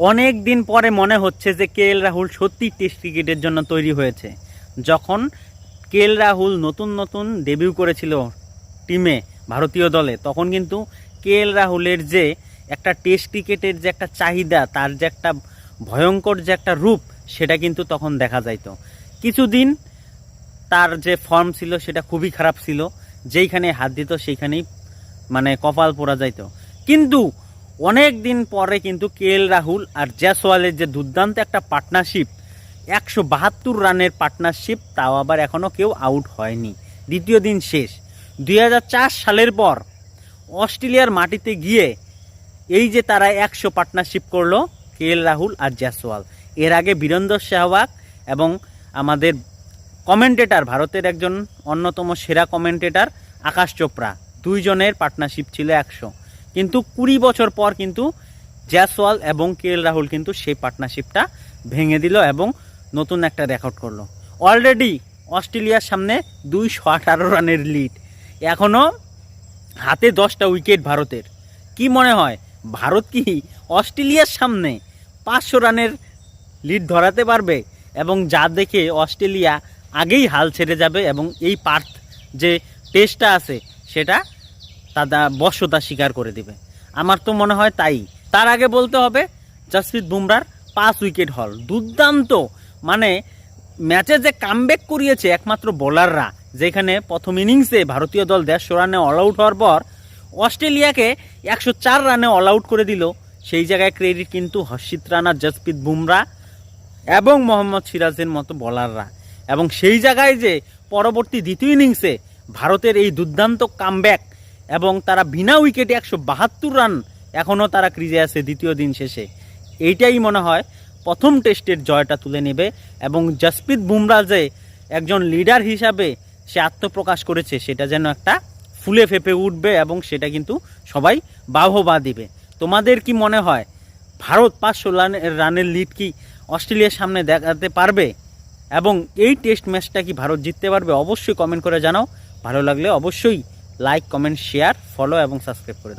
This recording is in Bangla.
অনেক দিন পরে মনে হচ্ছে যে কেএল রাহুল সত্যি টেস্ট ক্রিকেটের জন্য তৈরি হয়েছে। যখন কেএল রাহুল নতুন নতুন ডেবিউ করেছিল টিমে, ভারতীয় দলে, তখন কিন্তু কেএল রাহুলের যে একটা টেস্ট ক্রিকেটের যে একটা চাহিদা, তার যে একটা ভয়ঙ্কর যে একটা রূপ, সেটা কিন্তু তখন দেখা যাইতো। কিছুদিন তার যে ফর্ম ছিল সেটা খুবই খারাপ ছিল, যেইখানে হাত দিত সেইখানেই মানে কপাল পোড়া যাইতো। কিন্তু অনেক দিন পরে কিন্তু কেএল রাহুল আর জয়সওয়ালের যে দুর্দান্ত একটা পার্টনারশিপ, 172 রানের পার্টনারশিপ, তাও আবার এখনও কেউ আউট হয়নি। দ্বিতীয় দিন শেষ। 2004 সালের পর অস্ট্রেলিয়ার মাটিতে গিয়ে এই যে তারা 100 পার্টনারশিপ করলো কেএল রাহুল আর জয়সওয়াল। এর আগে বীরেন্দ্র সেহবাগ এবং আমাদের কমেন্টেটর, ভারতের একজন অন্যতম সেরা কমেন্টেটর আকাশ চোপড়া, দুইজনের পার্টনারশিপ ছিল 100। কিন্তু 20 বছর পর কিন্তু জয়সওয়াল এবং কেএল রাহুল কিন্তু সেই পার্টনারশিপটা ভেঙে দিল এবং নতুন একটা রেকর্ড করলো। অলরেডি অস্ট্রেলিয়ার সামনে 218 রানের লিড, এখনও হাতে 10টা উইকেট ভারতের। কি মনে হয় ভারত কি অস্ট্রেলিয়ার সামনে 500 রানের লিড ধরাতে পারবে? এবং যা দেখে অস্ট্রেলিয়া আগেই হাল ছেড়ে যাবে এবং এই পার্থ যে টেস্টটা আছে সেটা তারা বশ্যতা স্বীকার করে দেবে। আমার তো মনে হয় তাই। তার আগে বলতে হবে জসপ্রীত বুমরার 5 উইকেট হল, দুর্দান্ত। মানে ম্যাচে যে কামব্যাক করিয়েছে একমাত্র বোলাররা, যেখানে প্রথম ইনিংসে ভারতীয় দল 150 রানে অল আউট হওয়ার পর অস্ট্রেলিয়াকে 104 রানে অল আউট করে দিল, সেই জায়গায় ক্রেডিট কিন্তু হর্ষিত রানা, জসপ্রীত বুমরা এবং মোহাম্মদ সিরাজের মতো বোলাররা। এবং সেই জায়গায় যে পরবর্তী দ্বিতীয় ইনিংসে ভারতের এই দুর্দান্ত কামব্যাক এবং তারা বিনা উইকেটে 172 রান, এখনও তারা ক্রিজে আছে দ্বিতীয় দিন শেষে, এইটাই মনে হয় প্রথম টেস্টের জয়টা তুলে নেবে। এবং জসপ্রীত বুমরা যে একজন লিডার হিসাবে সে আত্মপ্রকাশ করেছে, সেটা যেন একটা ফুলে ফেপে উঠবে এবং সেটা কিন্তু সবাই বাহবা দিবে। তোমাদের কি মনে হয় ভারত 500 রানের লিড কি অস্ট্রেলিয়ার সামনে দেখাতে পারবে? এবং এই টেস্ট ম্যাচটা কি ভারত জিততে পারবে? অবশ্যই কমেন্ট করে জানাও। ভালো লাগলে অবশ্যই লাইক, কমেন্ট, শেয়ার, ফলো এবং সাবস্ক্রাইব করে দাও।